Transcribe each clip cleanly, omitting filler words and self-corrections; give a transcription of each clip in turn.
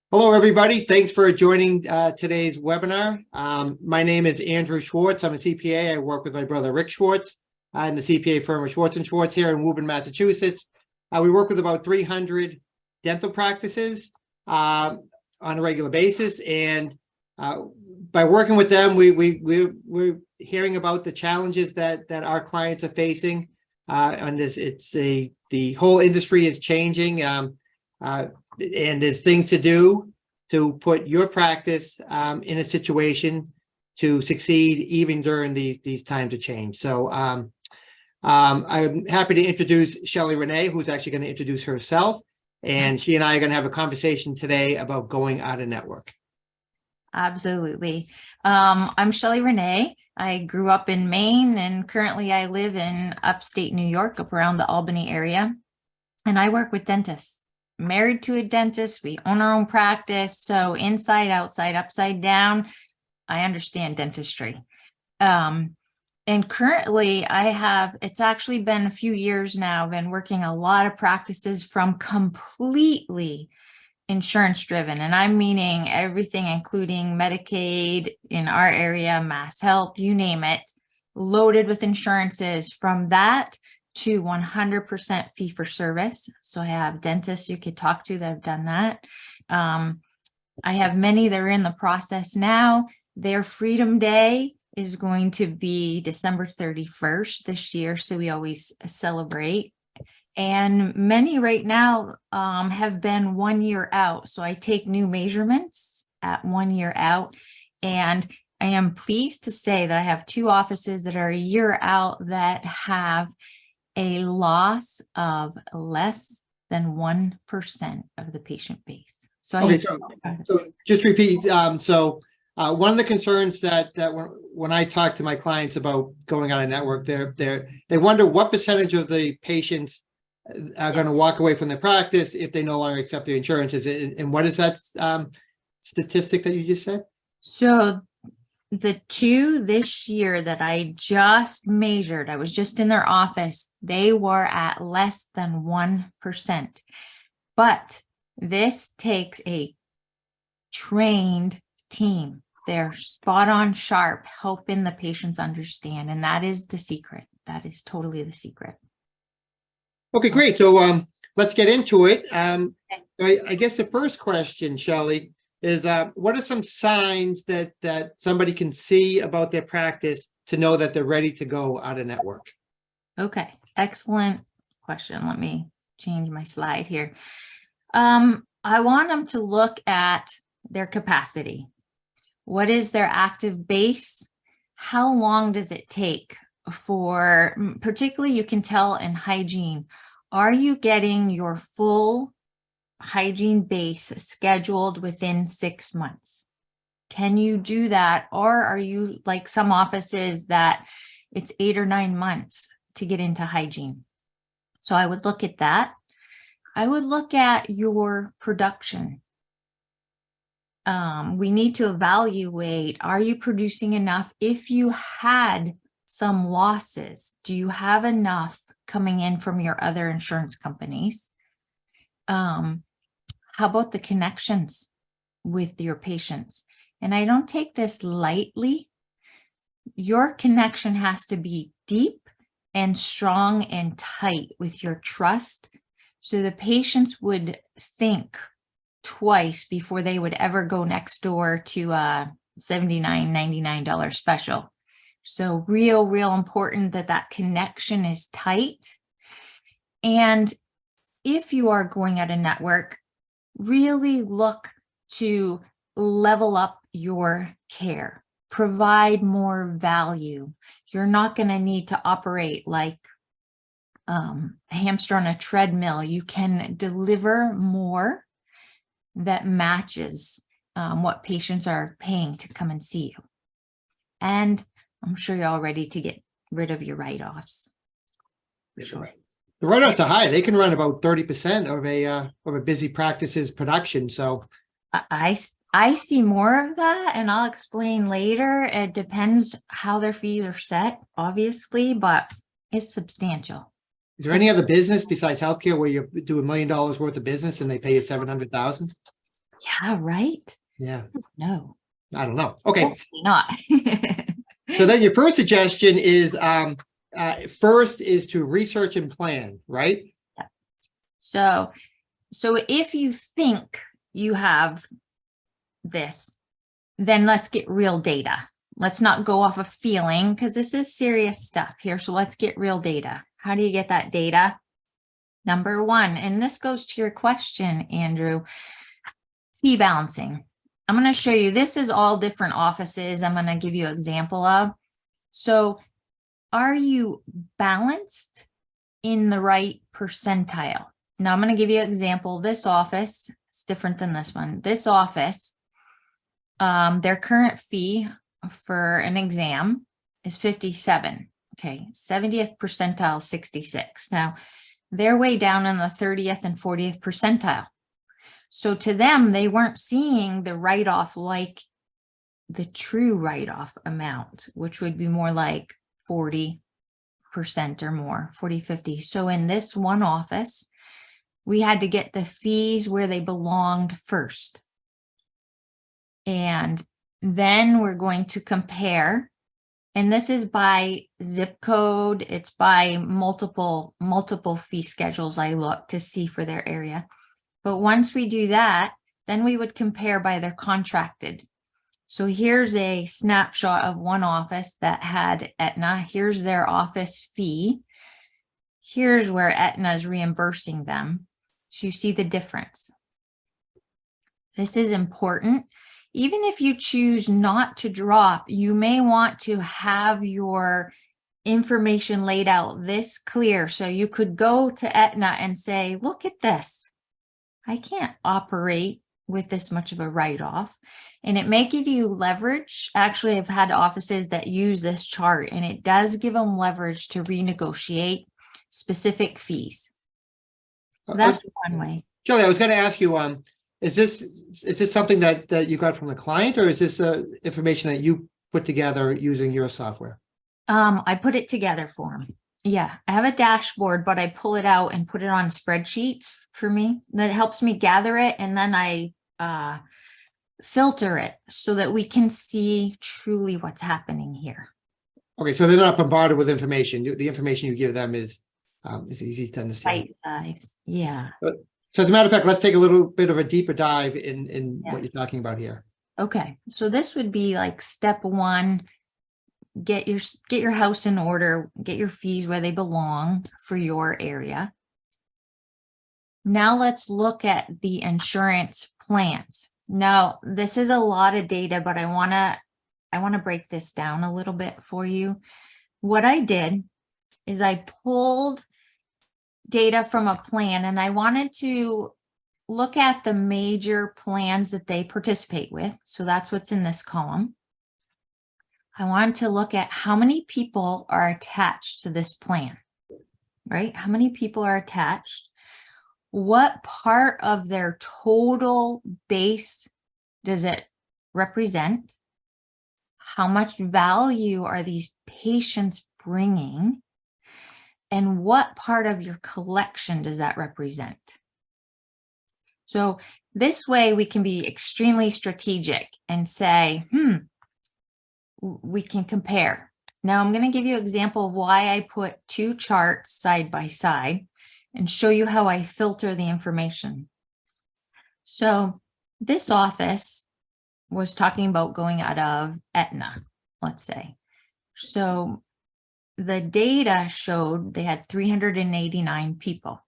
Hello, everybody. Thanks for joining today's webinar. My name is Andrew Schwartz. I'm a CPA. I work with my brother, Rick Schwartz, in the CPA firm of Schwartz & Schwartz here in Woburn, Massachusetts. We work with about 300 dental practices on a regular basis. And by working with them, we're hearing about the challenges that our clients are facing on this. The whole industry is changing. And there's things to do to put your practice in a situation to succeed even during these times of change. So I'm happy to introduce Shelley Renee, who's actually going to introduce herself. And she and I are going to have a conversation today about going out of network. Absolutely. I'm Shelley Renee. I grew up in Maine and currently I live in upstate New York, up around the Albany area. And I work with dentists. Married to a dentist, we own our own practice. So inside, outside, upside down, I understand dentistry. And currently it's actually been a few years now, I've been working a lot of practices from completely insurance driven. And I'm meaning everything, including Medicaid in our area, Mass Health, you name it, loaded with insurances. From that to 100% fee for service. So I have dentists you could talk to that have done that. I have many that are in the process now. Their Freedom Day is going to be December 31st this year. So we always celebrate. And many right now have been 1 year out. So I take new measurements at 1 year out. And I am pleased to say that I have two offices that are a year out that have a loss of less than 1% of the patient base. So, okay, so just repeat. One of the concerns that when I talk to my clients about going on a network, they wonder what percentage of the patients are going to walk away from their practice if they no longer accept their insurances. And what is that statistic that you just said? So the two this year that I just measured, I was just in their office, they were at less than 1%. But this takes a trained team. They're spot on sharp, helping the patients understand. And that is the secret. That is totally the secret. Okay, great. So let's get into it. I guess the first question, Shelley, is what are some signs that somebody can see about their practice to know that they're ready to go out of network? Okay, excellent question. Let me change my slide here. I want them to look at their capacity. What is their active base? How long does it take for, particularly you can tell in hygiene, are you getting your full hygiene base scheduled within 6 months? Can you do that? Or are you like some offices that it's 8 or 9 months to get into hygiene? So I would look at that. I would look at your production. We need to evaluate, are you producing enough? If you had some losses, do you have enough coming in from your other insurance companies? How about the connections with your patients? And I don't take this lightly. Your connection has to be deep and strong and tight with your trust. So the patients would think twice before they would ever go next door to a $79, $99 special. So real important that connection is tight. And if you are going at a network, really look to level up your care, provide more value. You're not going to need to operate like a hamster on a treadmill. You can deliver more that matches what patients are paying to come and see you. And I'm sure you're all ready to get rid of your write-offs. Sure. The write-offs are high. They can run about 30% of a busy practice's production. So I see more of that, and I'll explain later. It depends how their fees are set, obviously, but it's substantial. Is there any other business besides healthcare where you do $1 million worth of business and they pay you $700,000? Yeah, right? Yeah, No, I don't know. Okay, hopefully not. so then your first suggestion is first is to research and plan, right? So, so if you think you have this, then let's get real data. Let's not go off of feeling, because this is serious stuff here. So let's get real data. How do you get that data? Number one, and this goes to your question, Andrew, fee balancing. I'm going to show you, this is all different offices I'm going to give you an example of. So are you balanced in the right percentile? Now I'm going to give you an example. This office is different than this one. This office, their current fee for an exam is 57. Okay, 70th percentile, 66. Now they're way down in the 30th and 40th percentile. So to them, they weren't seeing the write-off like the true write-off amount, which would be more like 40% or more, 40, 50. So in this one office, we had to get the fees where they belonged first. And then we're going to compare, and this is by zip code. It's by multiple fee schedules I look to see for their area. But once we do that, then we would compare by their contracted. So here's a snapshot of one office that had Aetna. Here's their office fee. Here's where Aetna is reimbursing them. So you see the difference. This is important. Even if you choose not to drop, you may want to have your information laid out this clear. So you could go to Aetna and say, look at this. I can't operate with this much of a write-off. And it may give you leverage. Actually, I've had offices that use this chart, and it does give them leverage to renegotiate specific fees. So that's one way. Shelley, I was going to ask you, is this something that you got from the client, or is this information that you put together using your software? I put it together for them. Yeah, I have a dashboard, but I pull it out and put it on spreadsheets for me. That helps me gather it, and then I filter it so that we can see truly what's happening here. Okay, so they're not bombarded with information. The information you give them is easy to understand. Right size. Yeah. So as a matter of fact, let's take a little bit of a deeper dive in what you're talking about here. Okay, so this would be like step one. Get your house in order, get your fees where they belong for your area. Now let's look at the insurance plans. Now, this is a lot of data, but I want to break this down a little bit for you. What I did is I pulled data from a plan, and I wanted to look at the major plans that they participate with. So that's what's in this column. I want to look at how many people are attached to this plan, right? How many people are attached? What part of their total base does it represent? How much value are these patients bringing? And what part of your collection does that represent? So this way we can be extremely strategic and say, we can compare. Now I'm going to give you an example of why I put two charts side by side and show you how I filter the information. So this office was talking about going out of Aetna, let's say. So the data showed they had 389 people.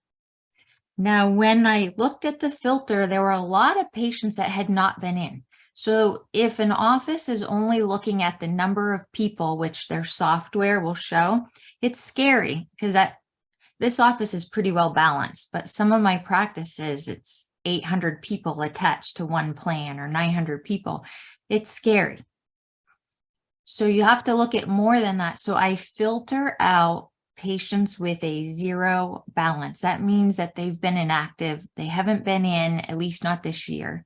Now, when I looked at the filter, there were a lot of patients that had not been in. So if an office is only looking at the number of people, which their software will show, it's scary because this office is pretty well balanced, but some of my practices, it's 800 people attached to one plan or 900 people. It's scary. So you have to look at more than that. So I filter out patients with a zero balance. That means that they've been inactive. They haven't been in, at least not this year.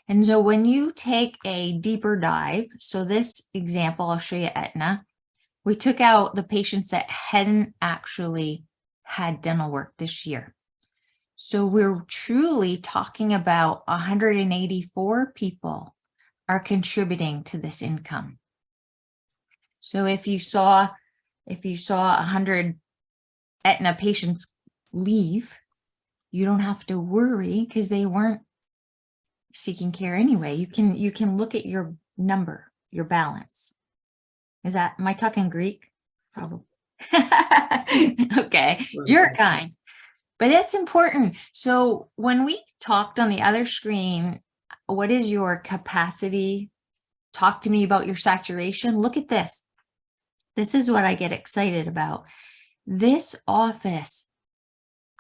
And so when you take a deeper dive, so this example, I'll show you Aetna, we took out the patients that hadn't actually had dental work this year. So we're truly talking about 184 people are contributing to this income. So if you saw 100 Aetna patients leave, you don't have to worry because they weren't seeking care anyway. You can look at your number, your balance. Am I talking Greek? Probably. Okay, you're kind. But that's important. So when we talked on the other screen, what is your capacity? Talk to me about your saturation. Look at this. This is what I get excited about. This office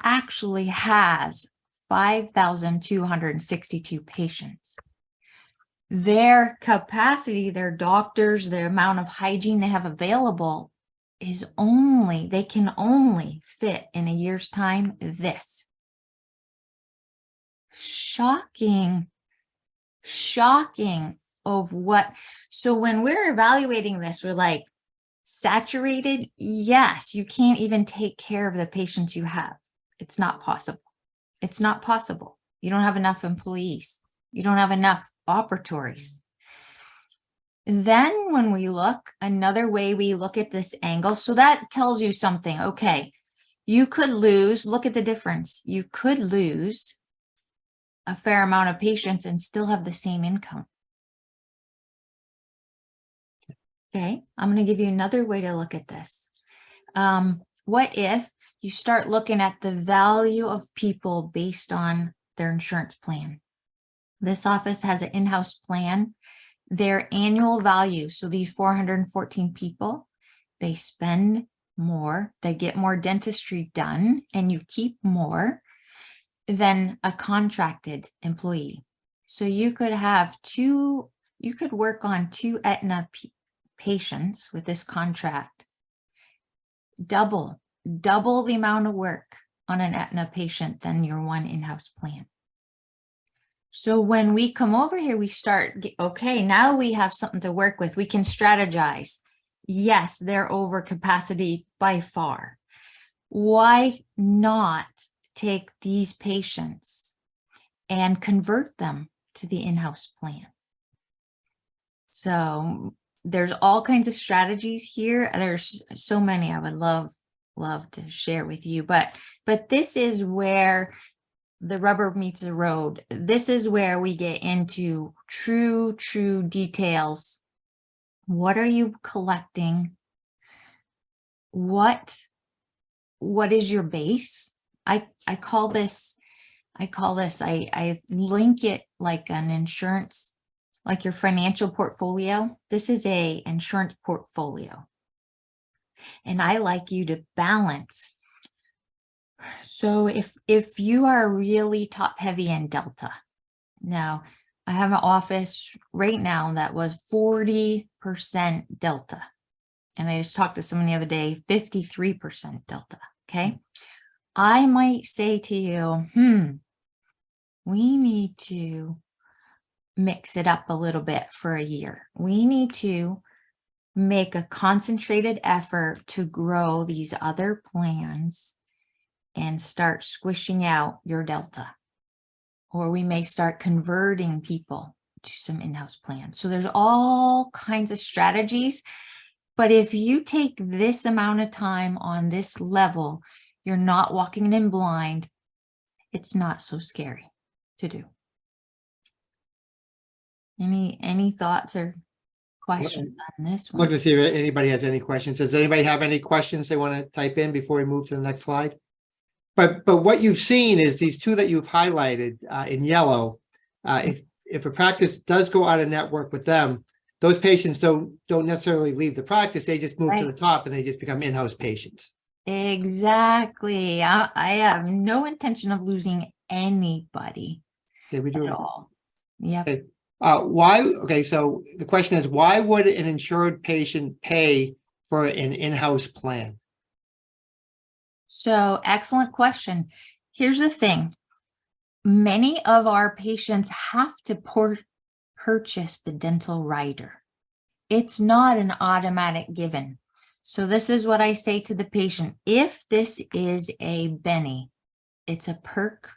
actually has 5,262 patients. Their capacity, their doctors, the amount of hygiene they have available is they can only fit in a year's time this. Shocking of what. So when we're evaluating this, we're like, saturated? Yes, you can't even take care of the patients you have. It's not possible. It's not possible. You don't have enough employees. You don't have enough operatories. Then when we look, another way we look at this angle, so that tells you something. Okay, you could lose, look at the difference. You could lose a fair amount of patients and still have the same income. Okay, I'm going to give you another way to look at this. What if you start looking at the value of people based on their insurance plan? This office has an in-house plan. Their annual value, so these 414 people, they spend more, they get more dentistry done, and you keep more than a contracted employee. So you could work on 2 Aetna patients with this contract, double the amount of work on an Aetna patient than your one in-house plan. So when we come over here, we start, okay, now we have something to work with. We can strategize. Yes, they're over capacity by far. Why not take these patients and convert them to the in-house plan? So there's all kinds of strategies here. There's so many I would love to share with you, but this is where the rubber meets the road. This is where we get into true details. What are you collecting? What is your base? I link it like an insurance, like your financial portfolio. This is a insurance portfolio. And I like you to balance. So if you are really top heavy in Delta, now I have an office right now that was 40% Delta. And I just talked to someone the other day, 53% Delta. Okay. I might say to you, we need to mix it up a little bit for a year. We need to make a concentrated effort to grow these other plans and start squishing out your Delta. Or we may start converting people to some in-house plans. So there's all kinds of strategies. But if you take this amount of time on this level, you're not walking in blind. It's not so scary to do. Any thoughts or questions on this one? Look to see if anybody has any questions. Does anybody have any questions they want to type in before we move to the next slide? But what you've seen is these 2 that you've highlighted in yellow. If a practice does go out of network with them, those patients don't necessarily leave the practice. They just move to the top and they just become in-house patients. Exactly. I have no intention of losing anybody Did we do at it all. Yep. Okay. Okay, so the question is, why would an insured patient pay for an in-house plan? So excellent question. Here's the thing. Many of our patients have to purchase the dental rider. It's not an automatic given. So this is what I say to the patient. If this is a Benny, It's a perk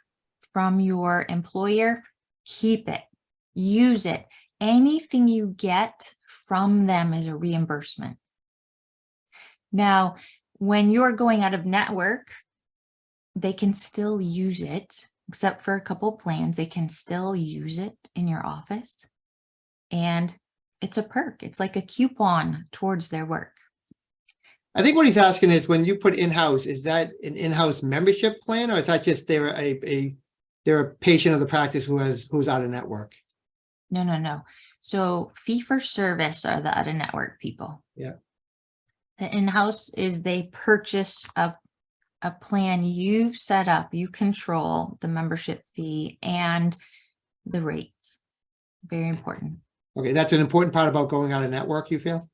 from your employer. Keep it, use it. Anything you get from them is a reimbursement. Now, when you're going out of network, they can still use it, except for a couple plans. They can still use it in your office. And it's a perk. It's like a coupon towards their work. I think what he's asking is, when you put in-house, is that an in-house membership plan, or is that just they're a patient of the practice who's out of network? No. So fee for service are the out of network people. Yeah. The in-house is they purchase a plan you've set up, you control the membership fee and the rates. Very important. Okay, that's an important part about going out of network, you feel?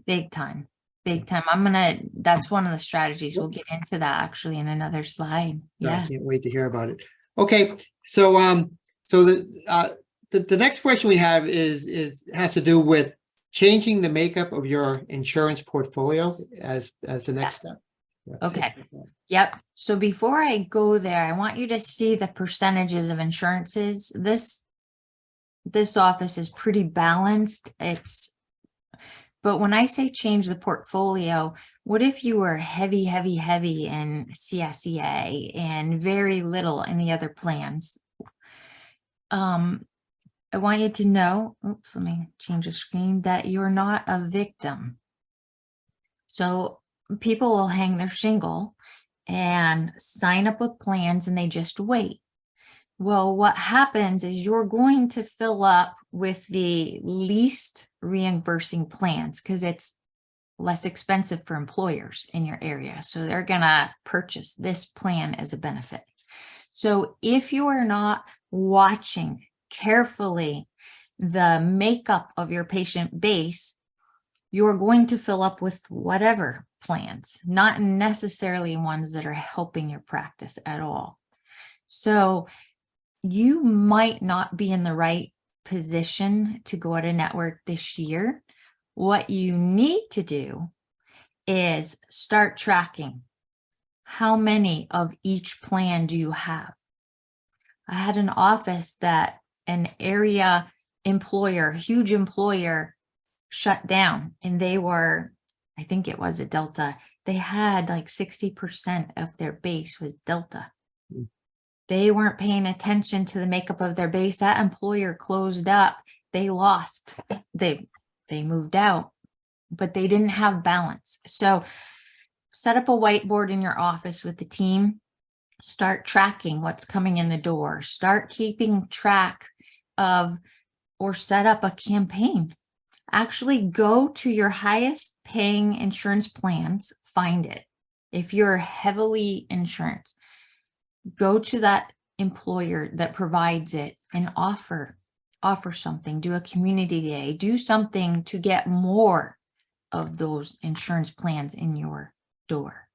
Big time. That's one of the strategies. We'll get into that actually in another slide. I can't wait to hear about it. Okay, so the next question we have has to do with changing the makeup of your insurance portfolio as the next step. Okay. Yep. So before I go there, I want you to see the percentages of insurances. This office is pretty balanced. But when I say change the portfolio, what if you were heavy in CSEA and very little in the other plans? I want you to know, oops, let me change the screen, that you're not a victim. So people will hang their shingle and sign up with plans and they just wait. Well, what happens is you're going to fill up with the least reimbursing plans because it's less expensive for employers in your area. So they're going to purchase this plan as a benefit. So if you are not watching carefully the makeup of your patient base, you're going to fill up with whatever plans, not necessarily ones that are helping your practice at all. So you might not be in the right position to go out of network this year. What you need to do is start tracking. How many of each plan do you have? I had an office that an area employer, huge employer, shut down, and they were, I think it was a Delta. They had like 60% of their base was Delta. They weren't paying attention to the makeup of their base. That employer closed up. They lost. They moved out, but they didn't have balance. So set up a whiteboard in your office with the team. Start tracking what's coming in the door. Start keeping track of, or set up a campaign. Actually go to your highest paying insurance plans, find it. If you're heavily insurance, go to that employer that provides it and offer something. Do a community day, do something to get more of those insurance plans in your door.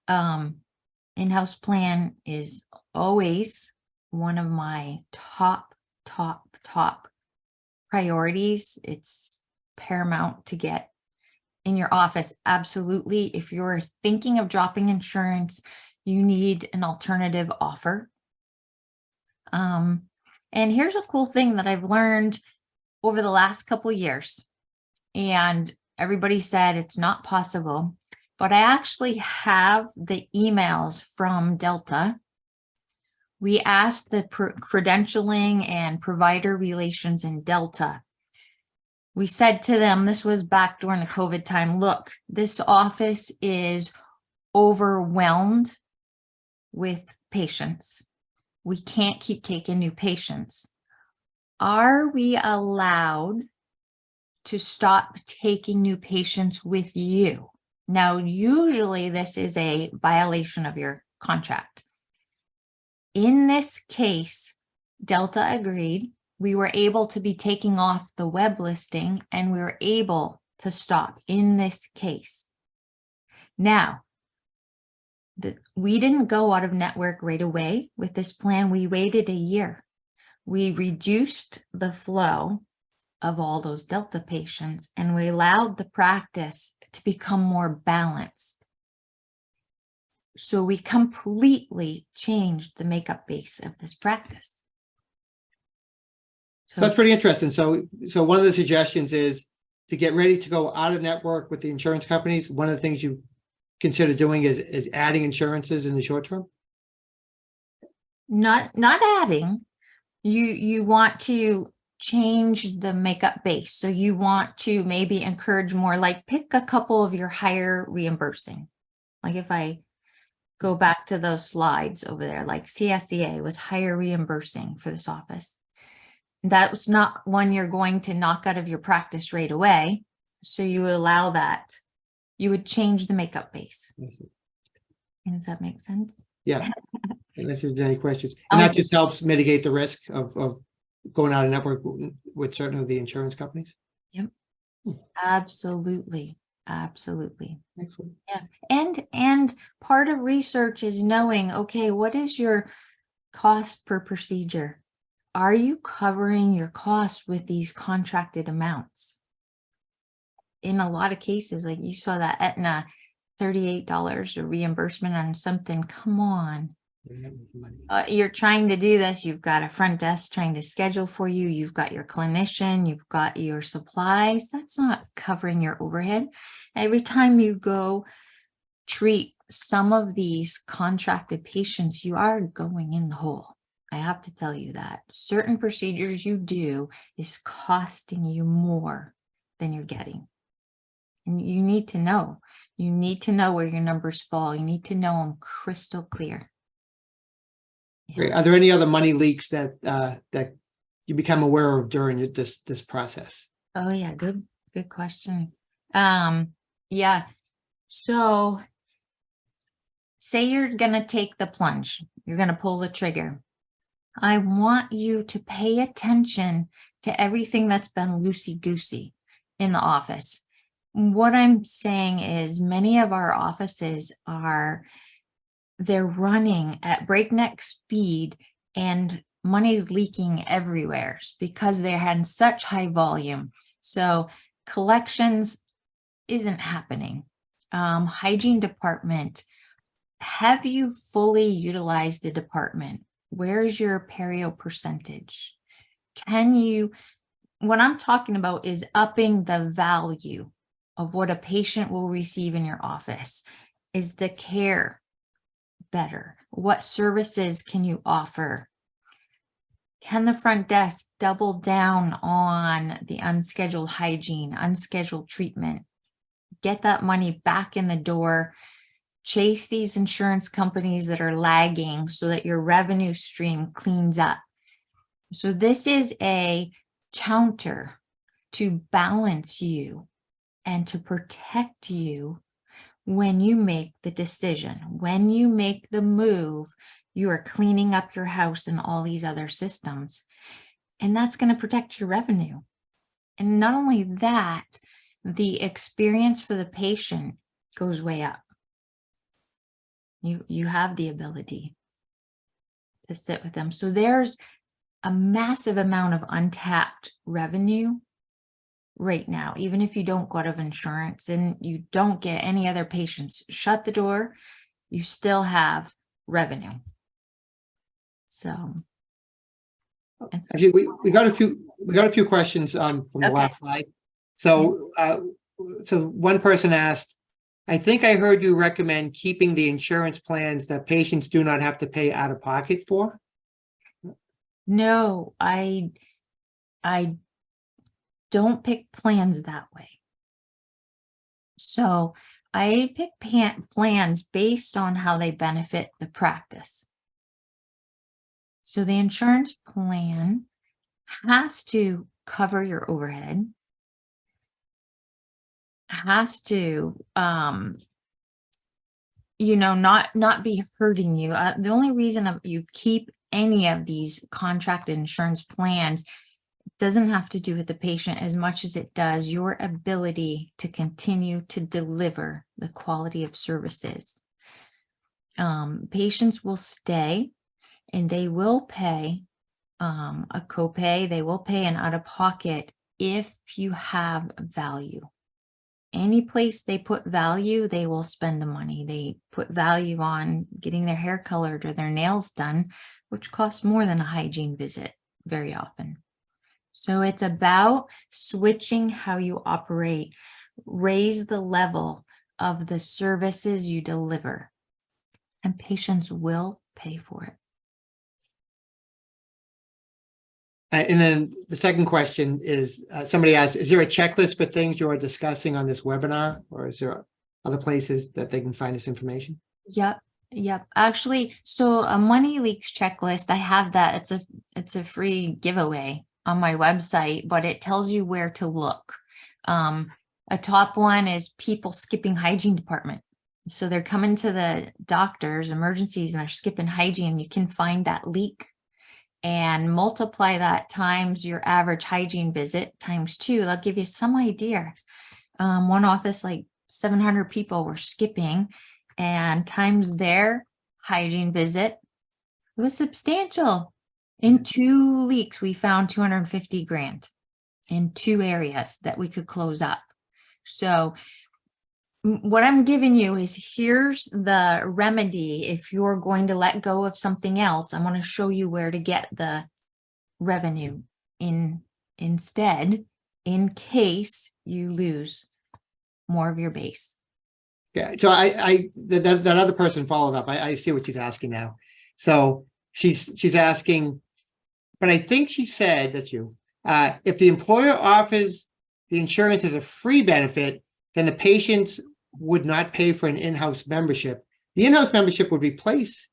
In-house plan is always one of my top priorities. It's paramount to get in your office. Absolutely. If you're thinking of dropping insurance, you need an alternative offer. And here's a cool thing that I've learned over the last couple of years. And everybody said it's not possible, but I actually have the emails from Delta. We asked the credentialing and provider relations in Delta. We said to them, this was back during the COVID time, look, this office is overwhelmed with patients. We can't keep taking new patients. Are we allowed to stop taking new patients with you? Now, usually this is a violation of your contract. In this case, Delta agreed. We were able to be taking off the web listing and we were able to stop in this case. Now, we didn't go out of network right away with this plan. We waited a year. We reduced the flow of all those Delta patients and we allowed the practice to become more balanced. So we completely changed the makeup base of this practice. So that's pretty interesting. So one of the suggestions is to get ready to go out of network with the insurance companies. One of the things you consider doing is adding insurances in the short term. Not adding. You want to change the makeup base. So you want to maybe encourage more, like pick a couple of your higher reimbursing. Like if I go back to those slides over there, like CSEA was higher reimbursing for this office. That was not one you're going to knock out of your practice right away. So you would allow that. You would change the makeup base. And does that make sense? Yeah. Unless there's any questions. And that just helps mitigate the risk of going out of network with certain of the insurance companies. Yep. Absolutely. Absolutely. Excellent. Yeah. And part of research is knowing, okay, what is your cost per procedure? Are you covering your costs with these contracted amounts? In a lot of cases, like you saw that Aetna, $38 of reimbursement on something. Come on. You're trying to do this. You've got a front desk trying to schedule for you. You've got your clinician. You've got your supplies. That's not covering your overhead. Every time you go treat some of these contracted patients, you are going in the hole. I have to tell you that certain procedures you do is costing you more than you're getting. And you need to know. You need to know where your numbers fall. You need to know them crystal clear. Great. Are there any other money leaks that you become aware of during this process? Oh yeah, good question. Yeah. So say you're gonna take the plunge, you're gonna pull the trigger. I want you to pay attention to everything that's been loosey-goosey in the office. What I'm saying is many of our offices they're running at breakneck speed and money's leaking everywhere because they had such high volume. So collections isn't happening. Hygiene department, have you fully utilized the department? Where's your perio percentage? What I'm talking about is upping the value of what a patient will receive in your office. Is the care better? What services can you offer? Can the front desk double down on the unscheduled hygiene, unscheduled treatment? Get that money back in the door. Chase these insurance companies that are lagging so that your revenue stream cleans up. So this is a counter to balance you and to protect you when you make the decision. When you make the move, you are cleaning up your house and all these other systems. And that's going to protect your revenue. And not only that, the experience for the patient goes way up. You have the ability to sit with them. So there's a massive amount of untapped revenue right now, even if you don't go out of insurance and you don't get any other patients, shut the door, you still have revenue. So actually, we got a few questions from the last slide. So so one person asked, I think I heard you recommend keeping the insurance plans that patients do not have to pay out of pocket for. No, I don't pick plans that way. So I pick plans based on how they benefit the practice. So the insurance plan has to cover your overhead, has to, not be hurting you. The only reason you keep any of these contracted insurance plans doesn't have to do with the patient as much as it does your ability to continue to deliver the quality of services. Patients will stay and they will pay a copay, they will pay an out-of-pocket if you have value. any place they put value, they will spend the money. They put value on getting their hair colored or their nails done, which costs more than a hygiene visit very often. So it's about switching how you operate, raise the level of the services you deliver, and patients will pay for it. And then the second question is, somebody asked, is there a checklist for things you are discussing on this webinar, or is there other places that they can find this information? Yep. Actually, so a money leaks checklist, I have that. It's a free giveaway on my website, but it tells you where to look. A top one is people skipping hygiene department. So they're coming to the doctor's emergencies and they're skipping hygiene. You can find that leak and multiply that times your average hygiene visit times 2. That'll give you some idea. One office, like 700 people were skipping, and times their hygiene visit, it was substantial. In 2 leaks, we found 250 grand in 2 areas that we could close up. So what I'm giving you is, here's the remedy. If you're going to let go of something else, I want to show you where to get the revenue instead, in case you lose more of your base. Yeah, so that other person followed up. I see what she's asking now. So she's asking, but I think she said, that's you, if the employer offers the insurance as a free benefit, then the patients would not pay for an in-house membership. The in-house membership would replace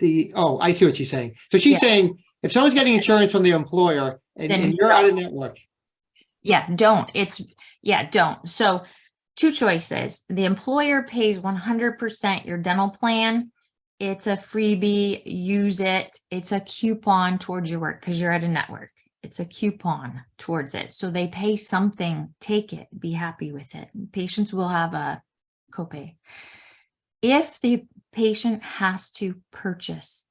I see what she's saying. So she's saying, if someone's getting insurance from the employer and you're out of network. Don't. So 2 choices. The employer pays 100% your dental plan. It's a freebie, use it. It's a coupon towards your work because you're at a network. It's a coupon towards it. So they pay something, take it, be happy with it. Patients will have a copay. If the patient has to purchase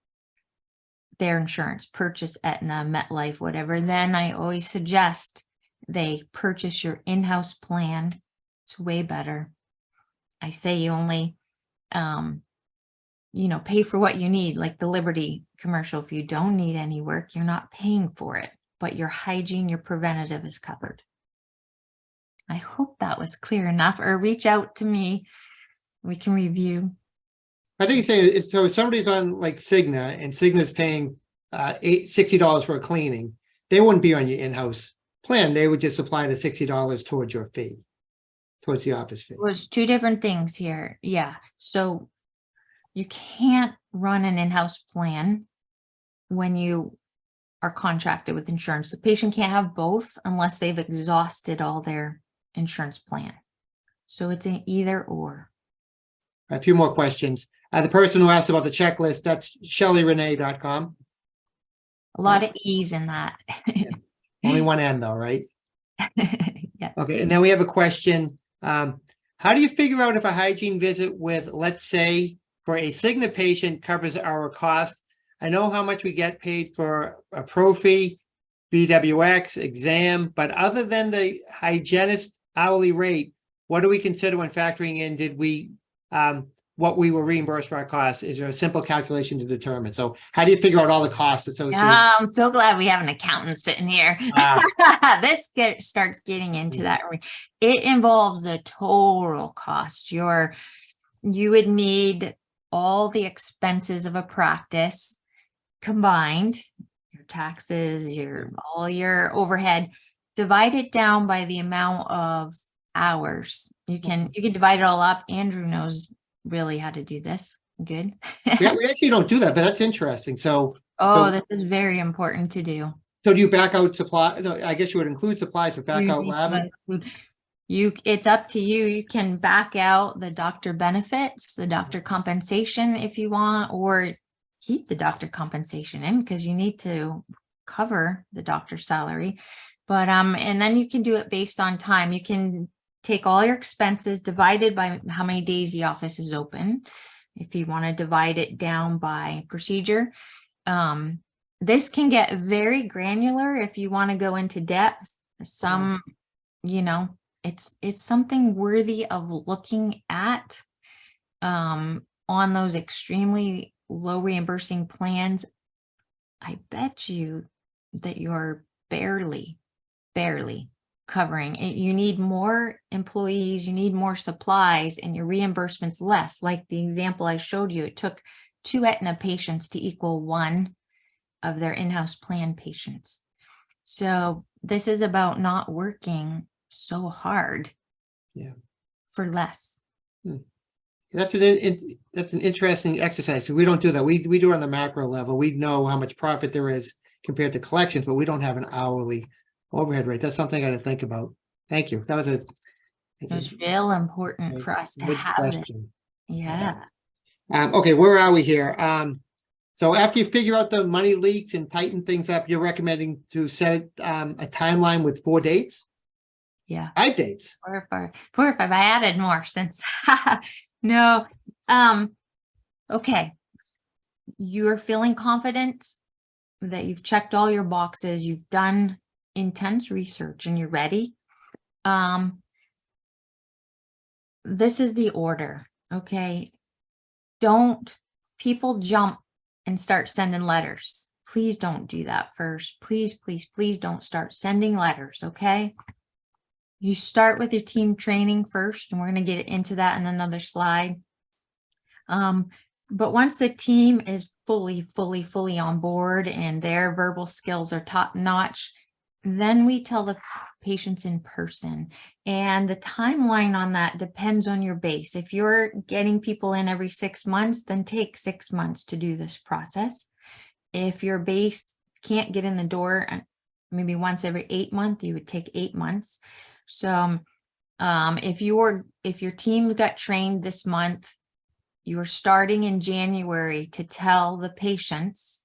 their insurance, purchase Aetna, MetLife, whatever, then I always suggest they purchase your in-house plan. It's way better. I say you only, pay for what you need, like the Liberty commercial. If you don't need any work, you're not paying for it, but your hygiene, your preventative is covered. I hope that was clear enough, or reach out to me. We can review. I think it's so if somebody's on like Cigna and Cigna's paying $60 for a cleaning, they wouldn't be on your in-house plan. They would just apply the $60 towards your fee, towards the office fee. There's 2 different things here. Yeah. So you can't run an in-house plan when you are contracted with insurance. The patient can't have both unless they've exhausted all their insurance plan. So it's an either or. A few more questions. The person who asked about the checklist, that's shelleyrenee.com. A lot of E's in that. Only one N though, right? Yeah. Okay, and then we have a question. How do you figure out if a hygiene visit with, let's say, for a Cigna patient covers our cost? I know how much we get paid for a prophy, BWX, exam, but other than the hygienist hourly rate, what do we consider when factoring in what we were reimbursed for our costs? Is there a simple calculation to determine? So how do you figure out all the costs associated? I'm so glad we have an accountant sitting here. This starts getting into that. It involves the total cost. You would need all the expenses of a practice combined, your taxes, all your overhead, divide it down by the amount of hours. You can divide it all up. Andrew knows really how to do this. Good. Yeah, we actually don't do that, but that's interesting. This is very important to do. So do you back out supply? No, I guess you would include supplies for back out lab. It's up to you. You can back out the doctor benefits, the doctor compensation if you want, or keep the doctor compensation in because you need to cover the doctor's salary. But and then you can do it based on time. You can take all your expenses divided by how many days the office is open. If you want to divide it down by procedure, this can get very granular if you want to go into depth. Some, it's something worthy of looking at. On those extremely low reimbursing plans, I bet you that you're barely covering it. You need more employees, you need more supplies, and your reimbursement's less. Like the example I showed you, it took 2 Aetna patients to equal 1 of their in-house plan patients. So this is about not working so hard for less. That's an interesting exercise. So we don't do that. We do it on the macro level. We know how much profit there is compared to collections, but we don't have an hourly overhead rate. That's something I got to think about. Thank you. That was It was real important for us to good have question. it. Yeah. Okay, where are we here? So after you figure out the money leaks and tighten things up, you're recommending to set a timeline with 4 dates? Yeah. 5 dates. 4 or 5. I added more since no. Okay. You're feeling confident that you've checked all your boxes, you've done intense research, and you're ready. This is the order. Okay. Don't people jump and start sending letters. Please don't do that first. Please, please, please don't start sending letters. Okay. You start with your team training first, and we're going to get into that in another slide. But once the team is fully on board and their verbal skills are top notch, then we tell the patients in person. And the timeline on that depends on your base. If you're getting people in every 6 months, then take 6 months to do this process. If your base can't get in the door maybe once every 8 months, you would take 8 months. So if your team got trained this month, you're starting in January to tell the patients,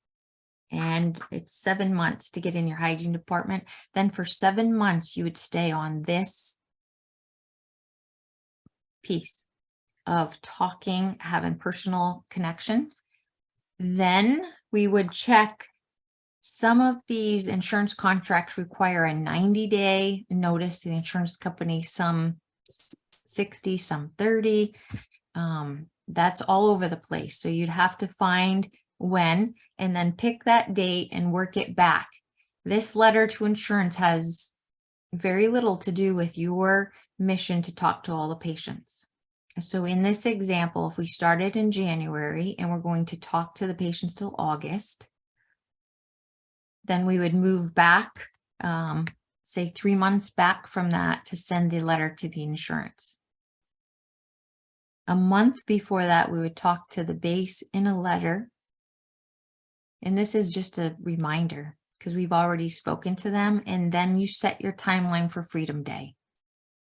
and it's 7 months to get in your hygiene department. Then for 7 months, you would stay on this piece of talking, having personal connection. Then we would check. Some of these insurance contracts require a 90-day notice to the insurance company, some 60, some 30. That's all over the place. So you'd have to find when and then pick that date and work it back. This letter to insurance has very little to do with your mission to talk to all the patients. So in this example, if we started in January and we're going to talk to the patients till August, then we would move back, say 3 months back from that to send the letter to the insurance. A month before that, we would talk to the base in a letter. And this is just a reminder because we've already spoken to them. And then you set your timeline for Freedom Day.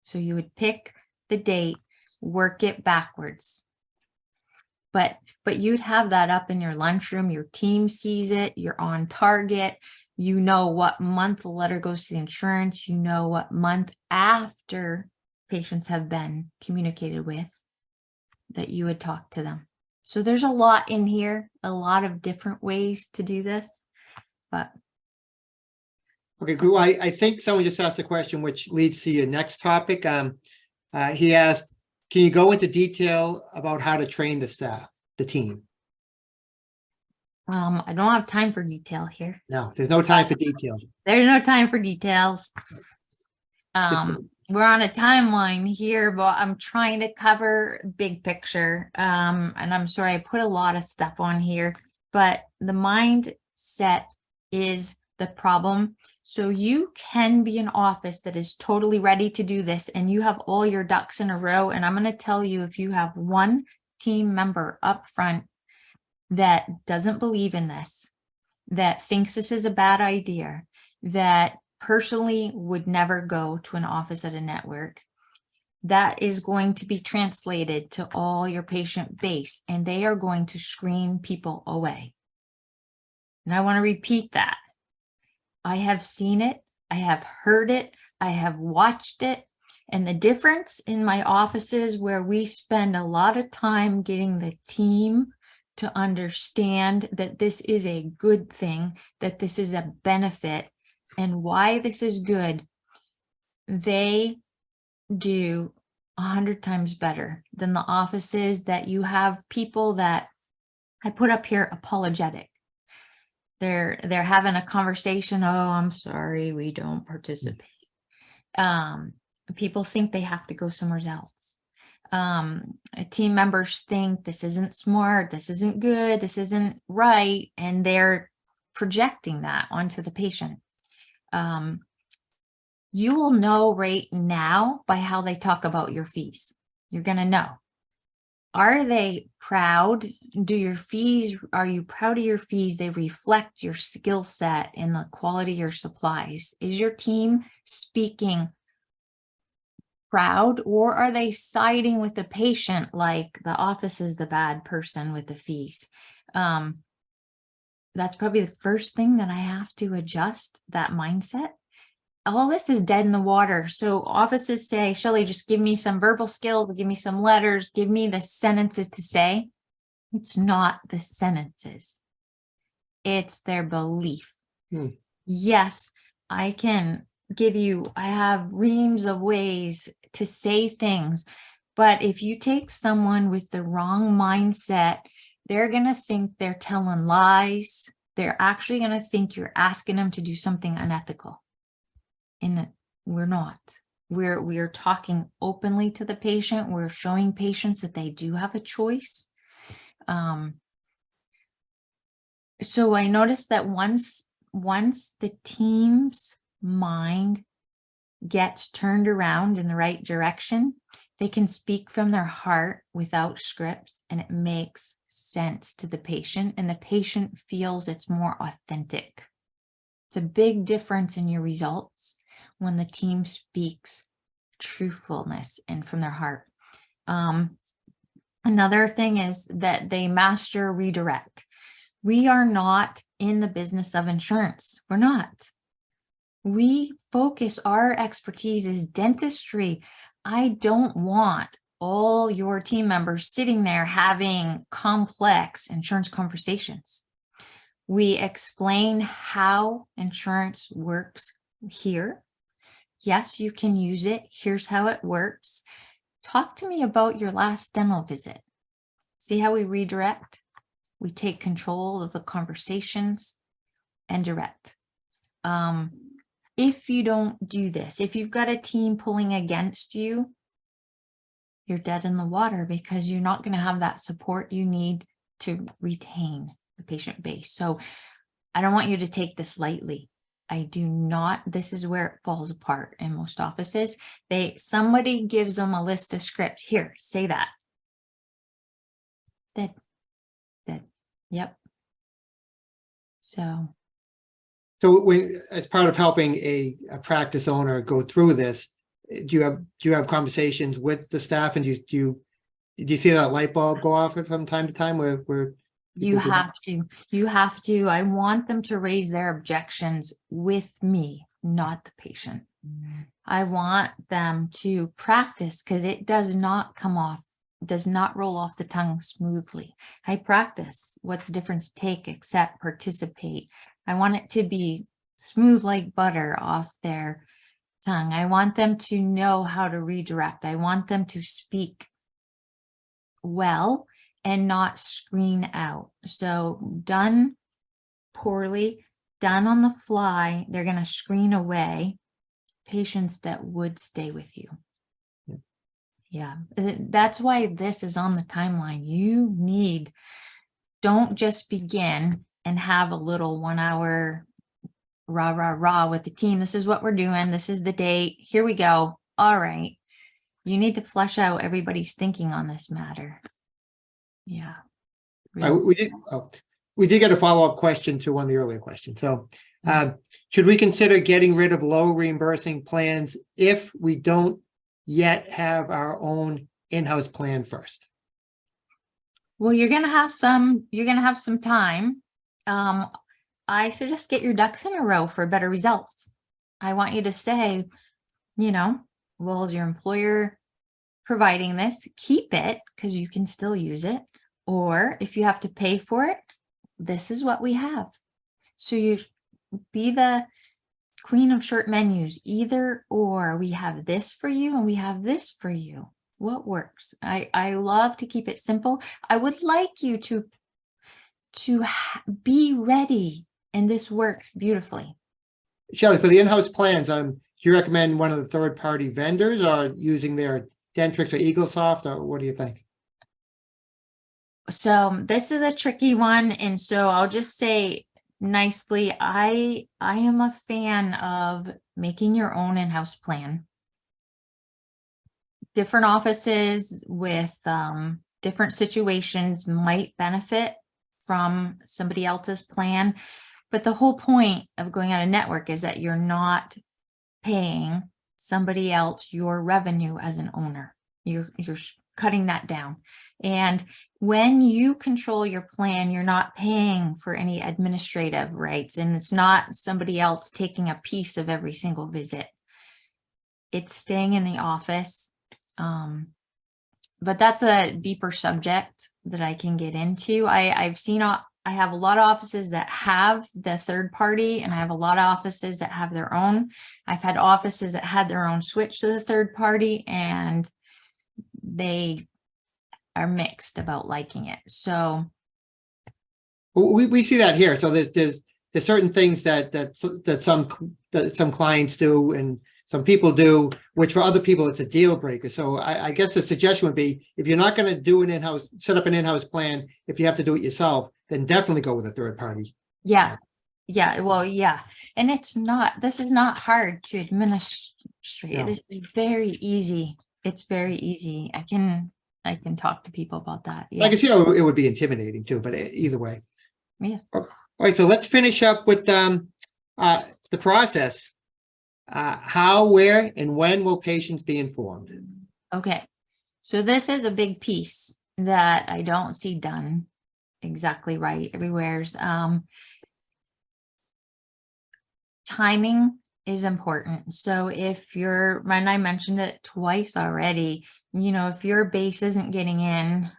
So you would pick the date, work it backwards. But you'd have that up in your lunchroom. Your team sees it. You're on target. You know what month the letter goes to the insurance. You know what month after patients have been communicated with that you would talk to them. So there's a lot in here, a lot of different ways to do this. But okay, cool. I think someone just asked a question which leads to your next topic. He asked, can you go into detail about how to train the staff, the team? I don't have time for detail here. No, there's no time for details. There's no time for details. We're on a timeline here, but I'm trying to cover big picture. And I'm sorry, I put a lot of stuff on here, but the mindset is the problem. So you can be an office that is totally ready to do this and you have all your ducks in a row. And I'm going to tell you, if you have one team member up front that doesn't believe in this, that thinks this is a bad idea, that personally would never go to an office at a network, that is going to be translated to all your patient base and they are going to screen people away. And I want to repeat that. I have seen it. I have heard it. I have watched it. And the difference in my offices where we spend a lot of time getting the team to understand that this is a good thing, that this is a benefit, and why this is good, they do 100 times better than the offices that you have people that I put up here apologetic. They're having a conversation. Oh, I'm sorry, we don't participate. People think they have to go somewhere else. Team members think this isn't smart, this isn't good, this isn't right, and they're projecting that onto the patient. You will know right now by how they talk about your fees. You're going to know. Are they proud? Are you proud of your fees? They reflect your skill set and the quality of your supplies. Is your team speaking proud, or are they siding with the patient like the office is the bad person with the fees? That's probably the first thing that I have to adjust, that mindset. All this is dead in the water. So offices say, Shelley, just give me some verbal skills, give me some letters, give me the sentences to say. It's not the sentences. It's their belief. Yes, I have reams of ways to say things, but if you take someone with the wrong mindset, they're going to think they're telling lies. They're actually going to think you're asking them to do something unethical. And we're not. We're talking openly to the patient. We're showing patients that they do have a choice. So I noticed that once the team's mind gets turned around in the right direction, they can speak from their heart without scripts, and it makes sense to the patient, and the patient feels it's more authentic. It's a big difference in your results when the team speaks truthfulness and from their heart. Another thing is that they master redirect. We are not in the business of insurance. We're not. We focus, our expertise is dentistry. I don't want all your team members sitting there having complex insurance conversations. We explain how insurance works here. Yes, you can use it. Here's how it works. Talk to me about your last dental visit. See how we redirect? We take control of the conversations and direct. If you don't do this, if you've got a team pulling against you, you're dead in the water, because you're not going to have that support you need to retain the patient base. So I don't want you to take this lightly. I do not. This is where it falls apart in most offices. Somebody gives them a list of scripts. Here, say that. Dead. Yep. So when, as part of helping a practice owner go through this, do you have conversations with the staff, and do you see that light bulb go off from time to time where you have to. I want them to raise their objections with me, not the patient. I want them to practice, because it does not roll off the tongue smoothly. I practice. What's the difference? Take, accept, participate. I want it to be smooth like butter off their tongue. I want them to know how to redirect. I want them to speak well and not screen out. So done poorly, done on the fly, they're going to screen away patients that would stay with you. Yeah, that's why this is on the timeline. Don't just begin and have a little 1 hour rah with the team. This is what we're doing. This is the date. Here we go. All right. You need to flesh out everybody's thinking on this matter. Yeah. Really. We did get a follow-up question to one of the earlier questions. So should we consider getting rid of low reimbursing plans if we don't yet have our own in-house plan first? Well, you're going to have some time. I suggest get your ducks in a row for better results. I want you to say, well, is your employer providing this? Keep it, because you can still use it. Or if you have to pay for it, this is what we have. So you be the queen of short menus, either or. We have this for you and we have this for you. What works? I love to keep it simple. I would like you to be ready, and this works beautifully. Shelley, for the in-house plans, do you recommend one of the third-party vendors or using their Dentrix or EagleSoft, or what do you think? So this is a tricky one, and so I'll just say nicely, I am a fan of making your own in-house plan. Different offices with different situations might benefit from somebody else's plan, but the whole point of going on a network is that you're not paying somebody else your revenue as an owner. You're cutting that down. And when you control your plan, you're not paying for any administrative rights, and it's not somebody else taking a piece of every single visit. It's staying in the office. But that's a deeper subject that I can get into. I have a lot of offices that have the third party, and I have a lot of offices that have their own. I've had offices that had their own switch to the third party, and they are mixed about liking it. So we see that here. So there's certain things that some clients do and some people do, which for other people it's a deal breaker. So I guess the suggestion would be, if you're not going to do set up an in-house plan, if you have to do it yourself, then definitely go with a third party. yeah. Well, yeah. And this is not hard to administrate. No. It's very easy. It's very easy. I can talk to people about that. Yeah. I guess, it would be intimidating too, but either way. Yes. All right. So let's finish up with the process. How, where, and when will patients be informed? Okay. So this is a big piece that I don't see done exactly right everywhere's. Timing is important. So if and I mentioned it twice already, if your base isn't getting in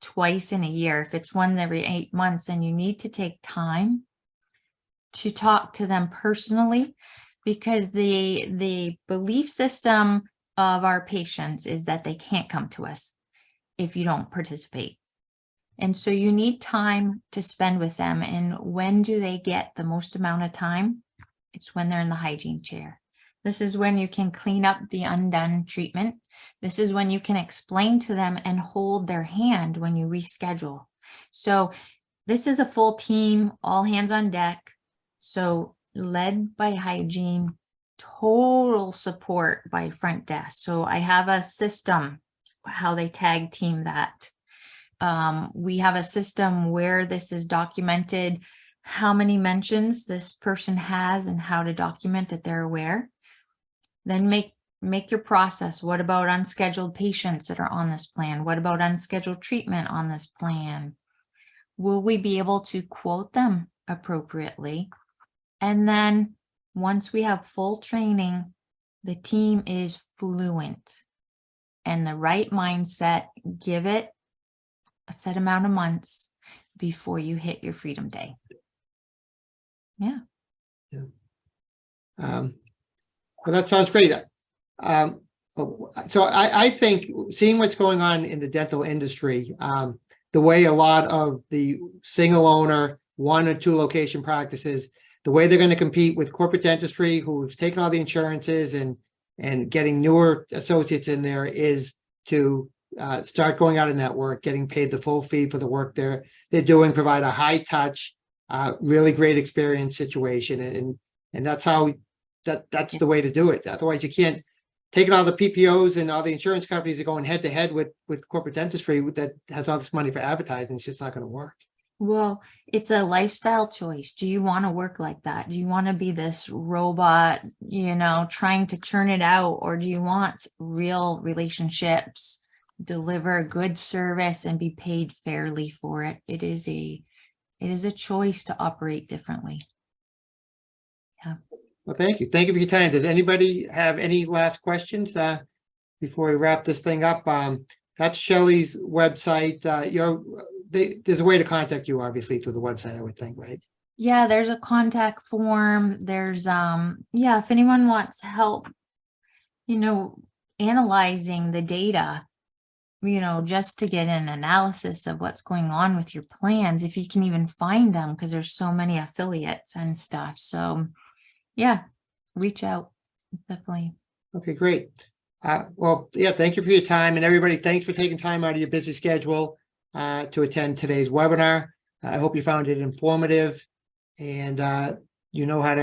twice in a year, if it's once every 8 months, then you need to take time to talk to them personally, because the belief system of our patients is that they can't come to us if you don't participate. And so you need time to spend with them. And when do they get the most amount of time? It's when they're in the hygiene chair. This is when you can clean up the undone treatment. This is when you can explain to them and hold their hand when you reschedule. So this is a full team, all hands on deck. So led by hygiene, total support by front desk. So I have a system, how they tag team that. We have a system where this is documented, how many mentions this person has and how to document that they're aware. Then make your process. What about unscheduled patients that are on this plan? What about unscheduled treatment on this plan? Will we be able to quote them appropriately? And then once we have full training, the team is fluent and the right mindset. Give it a set amount of months before you hit your freedom day. Yeah. Well, that sounds great. So I think, seeing what's going on in the dental industry, the way a lot of the single owner 1 or 2 location practices, the way they're going to compete with corporate dentistry, who's taken all the insurances and getting newer associates in there, is to start going out of network, getting paid the full fee for the work they're doing, provide a high touch, really great experience situation, and that's how that's the way to do it. Otherwise, you can't. Taking all the PPOs and all the insurance companies are going head to head with corporate dentistry that has all this money for advertising. It's just not going to work. Well, it's a lifestyle choice. Do you want to work like that? Do you want to be this robot, trying to churn it out? Or do you want real relationships, deliver good service, and be paid fairly for it? It is a choice to operate differently. Yeah. Well, thank you. Thank you for your time. Does anybody have any last questions before we wrap this thing up? That's Shelley's website. There's a way to contact you, obviously, through the website, I would think, right? Yeah, there's a contact form. There's yeah, if anyone wants help, analyzing the data, just to get an analysis of what's going on with your plans, if you can even find them, because there's so many affiliates and stuff. So yeah, reach out. Definitely. Okay, great. Well, yeah, thank you for your time, and everybody, thanks for taking time out of your busy schedule to attend today's webinar. I hope you found it informative, and I think you know how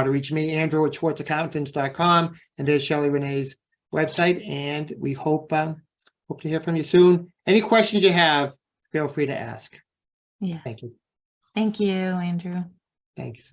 to reach me, Andrew at schwartzaccountants.com, and there's Shelley Renee's website, and we hope to hear from you soon. Any questions you have, feel free to ask. Yeah. Thank you. Thank you, Andrew. Thanks.